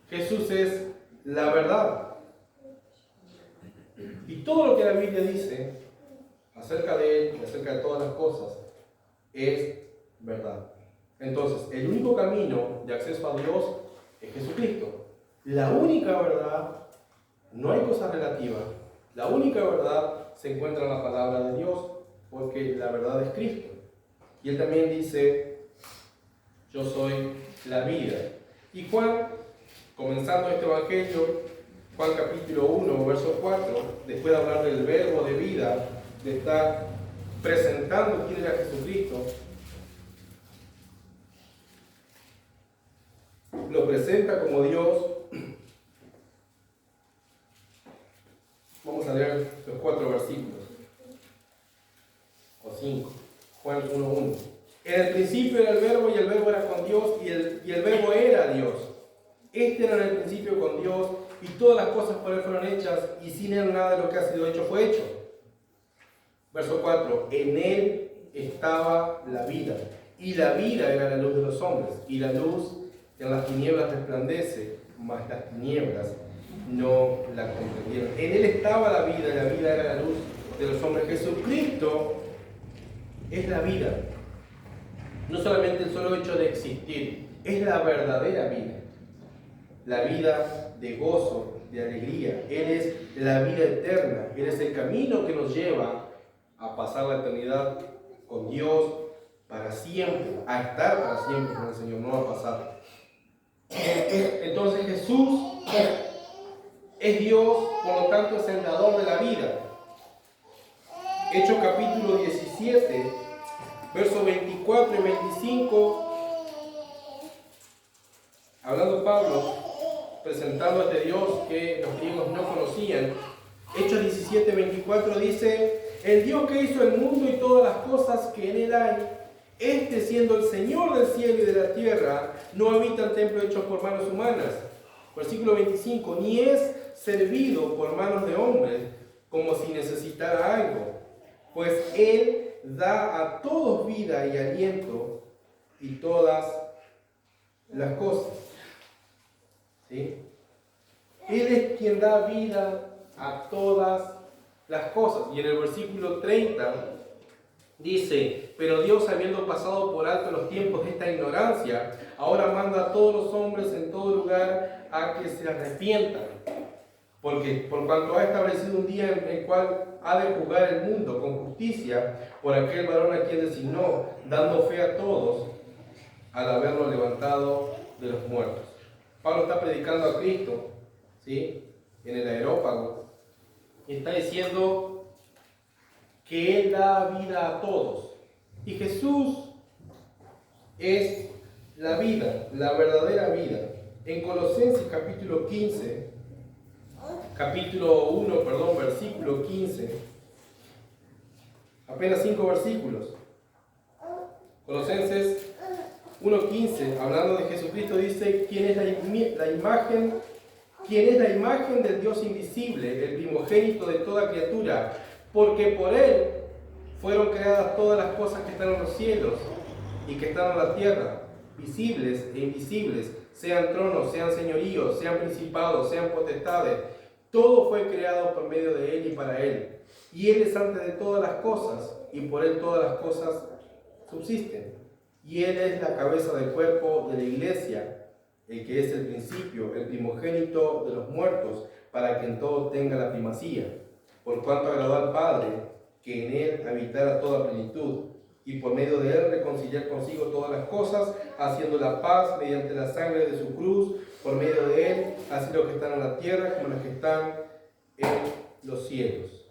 Jesús es la verdad. Y todo lo que la Biblia dice acerca de Él y acerca de todas las cosas es verdad. Entonces, el único camino de acceso a Dios es Jesucristo. La única verdad, no hay cosa relativa, la única verdad se encuentra en la palabra de Dios, porque la verdad es Cristo. Y Él también dice, yo soy la vida. Y Juan, comenzando este evangelio, Juan capítulo 1, verso 4, después de hablar del verbo de vida, de estar presentando quién era Jesucristo, lo presenta como Dios. Vamos a leer los 4 versículos, o 5. Juan 1:1. En el principio era el verbo, y el verbo era con Dios, y el verbo era Dios. Este era en el principio con Dios, y todas las cosas por Él fueron hechas, y sin Él nada de lo que ha sido hecho fue hecho. Verso 4. En Él estaba la vida, y la vida era la luz de los hombres, y la luz en las tinieblas resplandece, mas las tinieblas no la comprendieron. En Él estaba la vida, y la vida era la luz de los hombres. Jesucristo es la vida. No solamente el solo hecho de existir, es la verdadera vida. La vida de gozo, de alegría. Él es la vida eterna. Él es el camino que nos lleva a pasar la eternidad con Dios para siempre, a estar para siempre con el Señor, no a pasar. Entonces Jesús es Dios, por lo tanto es el dador de la vida. Hechos capítulo 17, versos 24 y 25, hablando Pablo, presentando a este Dios que los griegos no conocían. Hechos 17, 24 dice, el Dios que hizo el mundo y todas las cosas que en él hay, este siendo el Señor del cielo y de la tierra, no habita en templo hecho por manos humanas. Versículo 25, ni es servido por manos de hombres como si necesitara algo, pues Él da a todos vida y aliento y todas las cosas. ¿sí? Él es quien da vida a todas las cosas. Y en el versículo 30 dice: pero Dios, habiendo pasado por alto los tiempos de esta ignorancia, ahora manda a todos los hombres en todo lugar a que se arrepientan. Porque por cuanto ha establecido un día en el cual ha de juzgar el mundo con justicia por aquel varón a quien designó, dando fe a todos al haberlo levantado de los muertos. Pablo está predicando a Cristo, ¿sí?, en el Areópago, y está diciendo que Él da vida a todos. Y Jesús es la vida, la verdadera vida. En Colosenses capítulo 1, versículo 15, apenas 5 versículos. Colosenses 1:15, hablando de Jesucristo, dice: ¿quién es la imagen del Dios invisible, el primogénito de toda criatura? Porque por Él fueron creadas todas las cosas que están en los cielos y que están en la tierra, visibles e invisibles, sean tronos, sean señoríos, sean principados, sean potestades. Todo fue creado por medio de Él y para Él. Y Él es antes de todas las cosas, y por Él todas las cosas subsisten. Y Él es la cabeza del cuerpo de la iglesia, el que es el principio, el primogénito de los muertos, para que en todo tenga la primacía. Por cuanto agradó al Padre que en Él habitara toda plenitud, y por medio de Él reconciliar consigo todas las cosas, haciendo la paz mediante la sangre de su cruz. Por medio de Él, así los que están en la tierra como los que están en los cielos.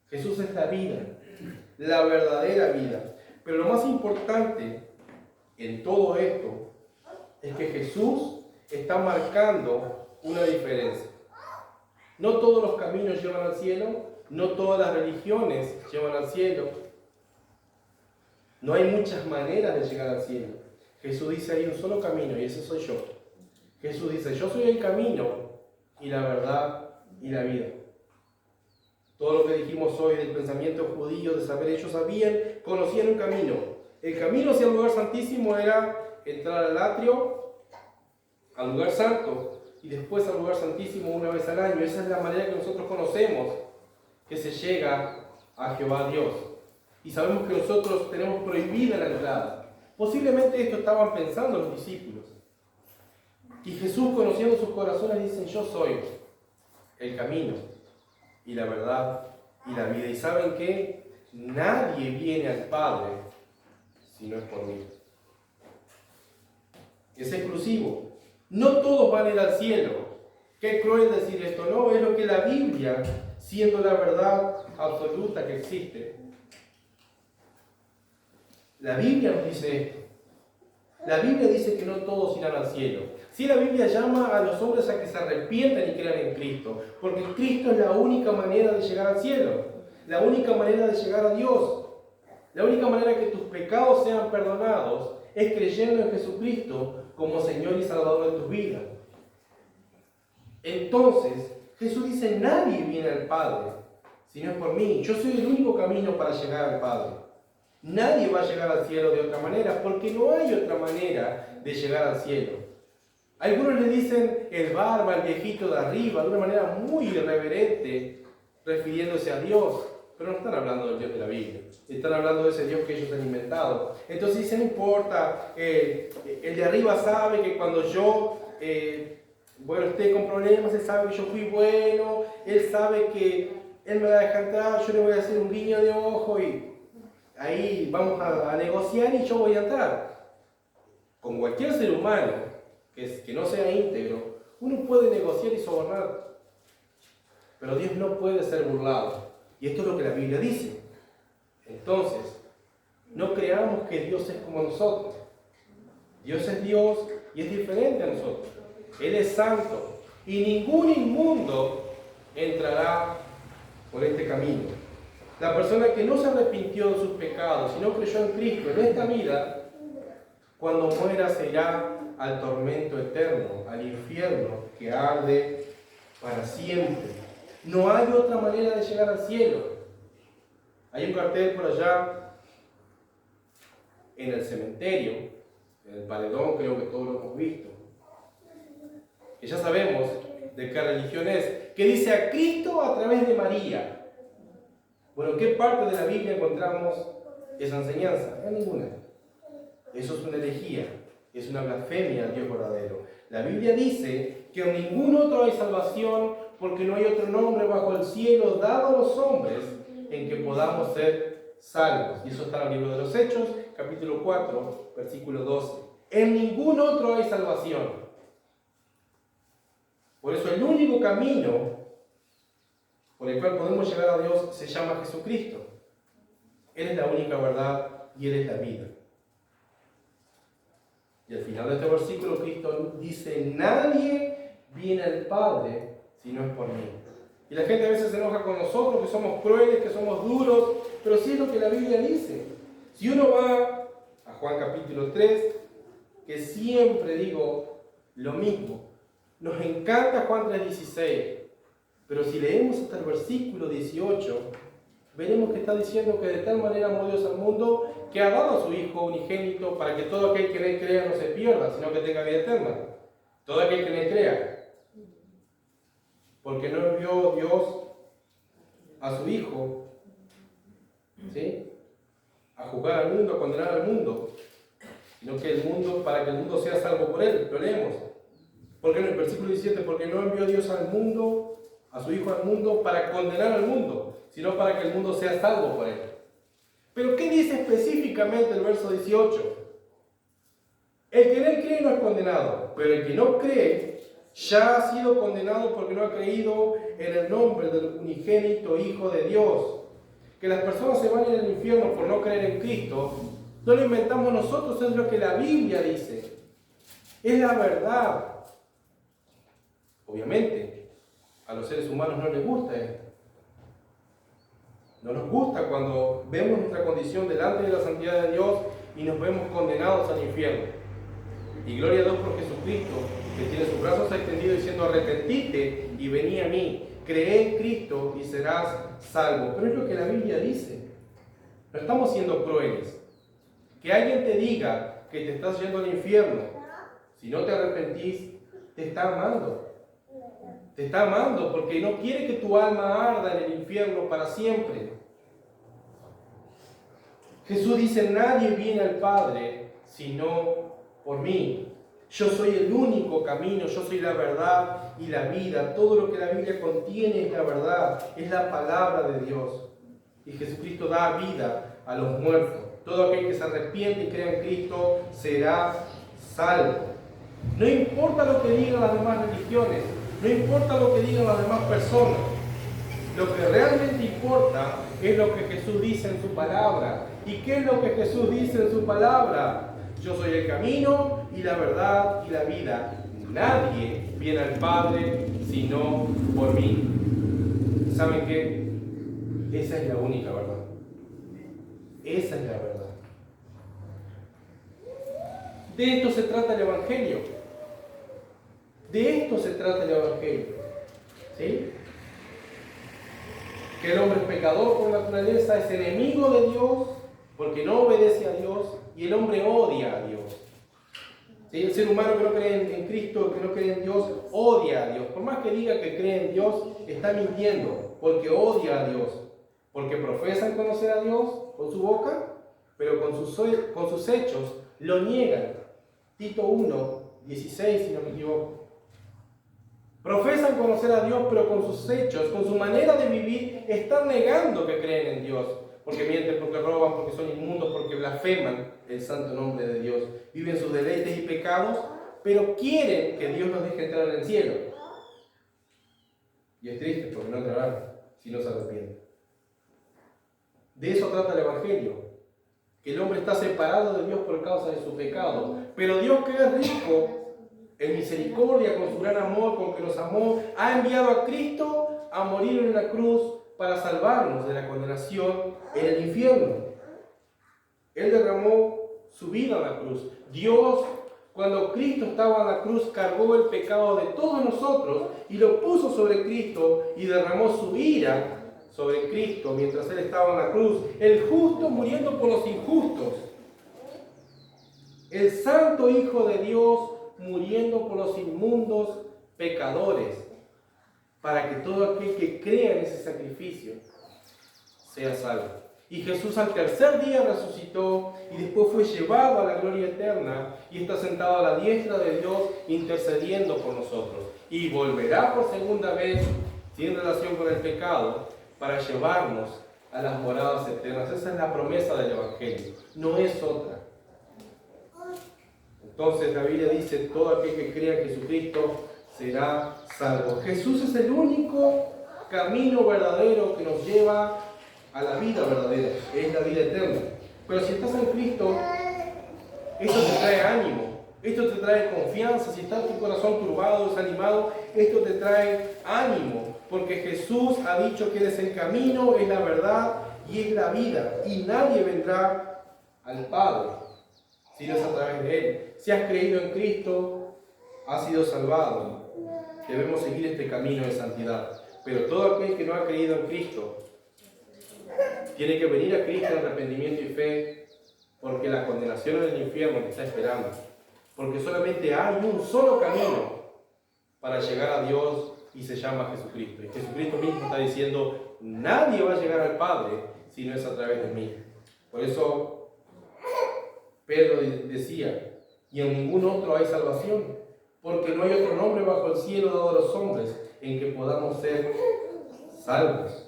Jesús es la vida, la verdadera vida. Pero lo más importante en todo esto es que Jesús está marcando una diferencia. No todos los caminos llevan al cielo, no todas las religiones llevan al cielo. No hay muchas maneras de llegar al cielo. Jesús dice: hay un solo camino y ese soy yo. Jesús dice: yo soy el camino y la verdad y la vida. Todo lo que dijimos hoy del pensamiento judío, de saber, ellos conocían un camino. El camino hacia el lugar santísimo era entrar al atrio, al lugar santo, y después al lugar santísimo una vez al año. Esa es la manera que nosotros conocemos que se llega a Jehová Dios. Y sabemos que nosotros tenemos prohibida la entrada. Posiblemente esto estaban pensando los discípulos. Y Jesús, conociendo sus corazones, dice: yo soy el camino y la verdad y la vida. Y saben que nadie viene al Padre si no es por mí. Es exclusivo. No todos van a ir al cielo. Qué cruel decir esto, ¿no? Es lo que la Biblia, siendo la verdad absoluta que existe, la Biblia nos dice esto. La Biblia dice que no todos irán al cielo. Sí, la Biblia llama a los hombres a que se arrepientan y crean en Cristo, porque Cristo es la única manera de llegar al cielo, la única manera de llegar a Dios. La única manera que tus pecados sean perdonados es creyendo en Jesucristo como Señor y Salvador de tu vida. Entonces, Jesús dice: nadie viene al Padre si no es por mí. Yo soy el único camino para llegar al Padre. Nadie va a llegar al cielo de otra manera, porque no hay otra manera de llegar al cielo. Algunos le dicen el barba, el viejito de arriba, de una manera muy irreverente, refiriéndose a Dios, pero no están hablando del Dios de la Biblia, están hablando de ese Dios que ellos han inventado. Entonces dicen: no importa, el de arriba sabe que cuando yo esté con problemas, él sabe que yo fui bueno, él sabe que él me va a dejar entrar, yo le voy a hacer un guiño de ojo y ahí vamos a negociar y yo voy a entrar. Con cualquier ser humano que no sea íntegro, uno puede negociar y sobornar, pero Dios no puede ser burlado. Y esto es lo que la Biblia dice. Entonces, no creamos que Dios es como nosotros. Dios es Dios y es diferente a nosotros. Él es santo y ningún inmundo entrará por este camino. La persona que no se arrepintió de sus pecados y no creyó en Cristo en esta vida, cuando muera se irá al tormento eterno, al infierno que arde para siempre. No hay otra manera de llegar al cielo. Hay un cartel por allá en el cementerio, en el paredón, creo que todos lo hemos visto, que ya sabemos de qué religión es, que dice a Cristo a través de María. Bueno, ¿en qué parte de la Biblia encontramos esa enseñanza? En ninguna. Eso es una herejía, es una blasfemia al Dios verdadero. La Biblia dice que en ningún otro hay salvación, porque no hay otro nombre bajo el cielo dado a los hombres en que podamos ser salvos. Y eso está en el libro de los Hechos, capítulo 4, versículo 12. En ningún otro hay salvación. Por eso el único camino por el cual podemos llegar a Dios se llama Jesucristo. Él es la única verdad y Él es la vida. Y al final de este versículo Cristo dice, nadie viene al Padre si no es por mí. Y la gente a veces se enoja con nosotros, que somos crueles, que somos duros, pero sí es lo que la Biblia dice. Si uno va a Juan capítulo 3, que siempre digo lo mismo, nos encanta Juan 3:16, pero si leemos hasta el versículo 18, veremos que está diciendo que de tal manera amó Dios al mundo que ha dado a su Hijo unigénito para que todo aquel que en él crea no se pierda, sino que tenga vida eterna. Todo aquel que en él crea. Porque no envió Dios a su Hijo, ¿sí?, a juzgar al mundo, a condenar al mundo, sino que el mundo, para que el mundo sea salvo por él. Lo leemos. Porque en el versículo 17, porque no envió Dios al mundo, a su Hijo al mundo, para condenar al mundo, sino para que el mundo sea salvo por él. Pero ¿qué dice específicamente el verso 18? El que en él cree no es condenado, pero el que no cree ya ha sido condenado porque no ha creído en el nombre del unigénito Hijo de Dios. Que las personas se vayan al infierno por no creer en Cristo, no lo inventamos nosotros, es lo que la Biblia dice. Es la verdad. Obviamente, a los seres humanos no les gusta esto. No nos gusta cuando vemos nuestra condición delante de la santidad de Dios y nos vemos condenados al infierno. Y gloria a Dios por Jesucristo, que tiene sus brazos extendidos diciendo, arrepentite y vení a mí, cree en Cristo y serás salvo. Pero es lo que la Biblia dice. No estamos siendo crueles. Que alguien te diga que te estás yendo al infierno, si no te arrepentís, te está amando. Te está amando porque no quiere que tu alma arda en el infierno para siempre. Jesús dice, nadie viene al Padre sino por mí. Yo soy el único camino, yo soy la verdad y la vida. Todo lo que la Biblia contiene es la verdad, es la palabra de Dios. Y Jesucristo da vida a los muertos. Todo aquel que se arrepiente y crea en Cristo será salvo. No importa lo que digan las demás religiones, no importa lo que digan las demás personas. Lo que realmente importa es lo que Jesús dice en su palabra. ¿Y qué es lo que Jesús dice en su palabra? Yo soy el camino y la verdad y la vida. Nadie viene al Padre sino por mí. ¿Saben qué? Esa es la única verdad. Esa es la verdad. De esto se trata el Evangelio. De esto se trata el Evangelio. ¿Sí? Que el hombre es pecador por naturaleza, es enemigo de Dios porque no obedece a Dios y el hombre odia a Dios. ¿Sí? El ser humano que no cree en Cristo, que no cree en Dios, odia a Dios. Por más que diga que cree en Dios, está mintiendo porque odia a Dios. Porque profesan conocer a Dios con su boca, pero con sus hechos lo niegan. Tito 1, 16, si no me equivoco. Profesan conocer a Dios, pero con sus hechos, con su manera de vivir, están negando que creen en Dios. Porque mienten, porque roban, porque son inmundos, porque blasfeman el santo nombre de Dios. Viven sus deleites y pecados, pero quieren que Dios los deje entrar en el cielo. Y es triste porque no entrarán si no se arrepienten. De eso trata el Evangelio. Que el hombre está separado de Dios por causa de su pecado. Pero Dios, que es rico en misericordia, con su gran amor, con que nos amó, ha enviado a Cristo a morir en una cruz para salvarnos de la condenación en el infierno. Él derramó su vida en la cruz. Dios, cuando Cristo estaba en la cruz, cargó el pecado de todos nosotros y lo puso sobre Cristo y derramó su ira sobre Cristo mientras Él estaba en la cruz. El justo muriendo por los injustos. El santo Hijo de Dios muriendo por los inmundos pecadores, para que todo aquel que crea en ese sacrificio sea salvo. Y Jesús al tercer día resucitó y después fue llevado a la gloria eterna y está sentado a la diestra de Dios intercediendo por nosotros. Y volverá por segunda vez, sin relación con el pecado, para llevarnos a las moradas eternas. Esa es la promesa del Evangelio, no es otra. Entonces la Biblia dice, todo aquel que crea en Jesucristo será salvo. Jesús es el único camino verdadero que nos lleva a la vida verdadera, es la vida eterna. Pero si estás en Cristo, esto te trae ánimo, esto te trae confianza. Si está tu corazón turbado, desanimado, esto te trae ánimo, porque Jesús ha dicho que Él es el camino, es la verdad y es la vida, y nadie vendrá al Padre si no es a través de Él. Si has creído en Cristo, has sido salvado. Debemos seguir este camino de santidad. Pero todo aquel que no ha creído en Cristo tiene que venir a Cristo en arrepentimiento y fe, porque la condenación en el infierno te está esperando. Porque solamente hay un solo camino para llegar a Dios y se llama Jesucristo. Y Jesucristo mismo está diciendo, nadie va a llegar al Padre si no es a través de mí. Por eso Pedro decía, y en ningún otro hay salvación, porque no hay otro nombre bajo el cielo dado a los hombres en que podamos ser salvos.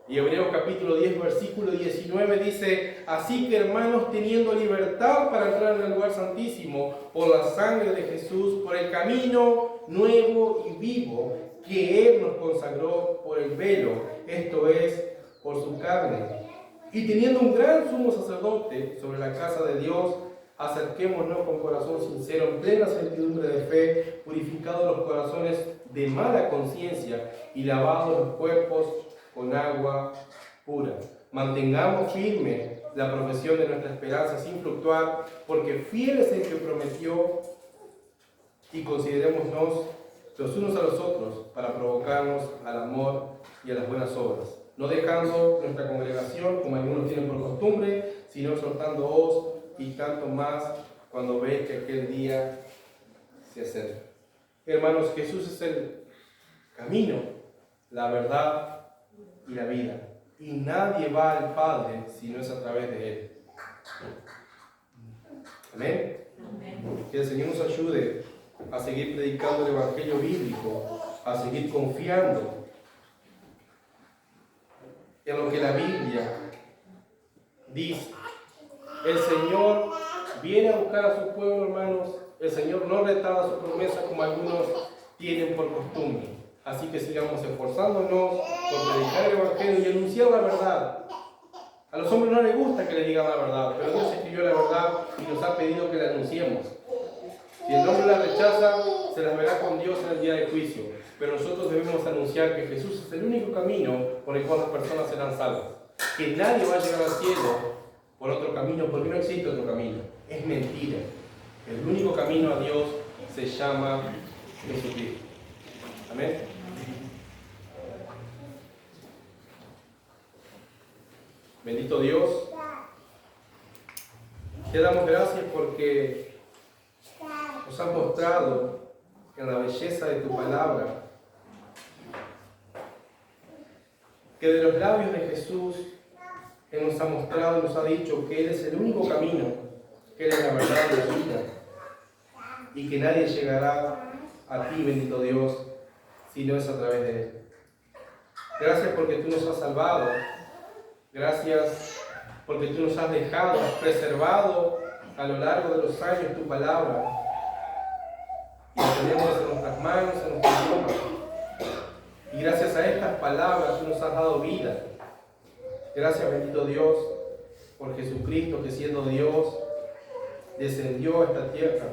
Y Hebreos capítulo 10, versículo 19 dice, así que hermanos, teniendo libertad para entrar en el lugar santísimo por la sangre de Jesús, por el camino nuevo y vivo que Él nos consagró por el velo, esto es, por su carne. Y teniendo un gran sumo sacerdote sobre la casa de Dios, acerquémonos con corazón sincero, en plena certidumbre de fe, purificados los corazones de mala conciencia y lavados los cuerpos con agua pura. Mantengamos firme la profesión de nuestra esperanza sin fluctuar, porque fiel es el que prometió, y considerémonos los unos a los otros para provocarnos al amor y a las buenas obras, no dejando nuestra congregación como algunos tienen por costumbre, sino exhortándoos, y tanto más cuando veis que aquel día se acerca. Hermanos, Jesús es el camino, la verdad y la vida, y nadie va al Padre si no es a través de Él. Amén. Que el Señor nos ayude a seguir predicando el Evangelio bíblico, a seguir confiando en lo que la Biblia dice. El Señor viene a buscar a su pueblo, hermanos. El Señor no retarda su promesa como algunos tienen por costumbre. Así que sigamos esforzándonos por predicar el Evangelio y anunciar la verdad. A los hombres no les gusta que les digan la verdad, pero Dios escribió la verdad y nos ha pedido que la anunciemos. Si el hombre la rechaza, se las verá con Dios en el día del juicio. Pero nosotros debemos anunciar que Jesús es el único camino por el cual las personas serán salvas. Que nadie va a llegar al cielo por otro camino, porque no existe otro camino. Es mentira. El único camino a Dios se llama Jesucristo. Amén. Bendito Dios. Te damos gracias porque nos has mostrado en la belleza de tu palabra que de los labios de Jesús Él nos ha mostrado y nos ha dicho que Él es el único camino, que Él es la verdad y la vida, y que nadie llegará a ti, bendito Dios, si no es a través de Él. Gracias porque tú nos has salvado, gracias porque tú nos has dejado, has preservado a lo largo de los años tu palabra, y la tenemos en nuestras manos, en nuestro idioma. Y gracias a estas palabras tú nos has dado vida. Gracias, bendito Dios, por Jesucristo, que siendo Dios, descendió a esta tierra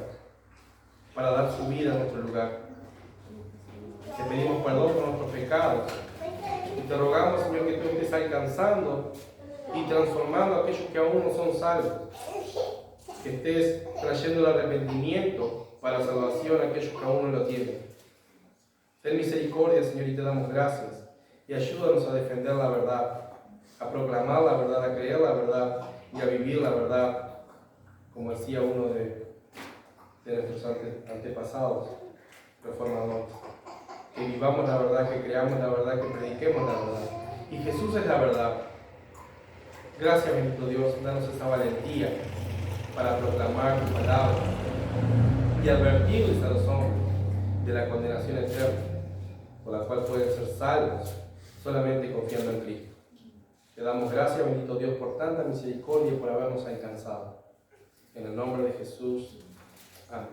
para dar su vida en nuestro lugar. Te pedimos perdón por nuestros pecados y te rogamos, Señor, que tú estés alcanzando y transformando a aquellos que aún no son salvos, que estés trayendo el arrepentimiento para la salvación a aquellos que aún no lo tienen. Ten misericordia, Señor, y te damos gracias, y ayúdanos a defender la verdad, a proclamar la verdad, a creer la verdad y a vivir la verdad, como decía uno de nuestros antepasados. reformadores. Que vivamos la verdad, que creamos la verdad, que prediquemos la verdad. Y Jesús es la verdad. Gracias, bendito Dios, danos esa valentía para proclamar tu palabra y advertirles a los hombres de la condenación eterna, por la cual pueden ser salvos solamente confiando en Cristo. Te damos gracias, bendito Dios, por tanta misericordia y por habernos alcanzado. En el nombre de Jesús. Amén.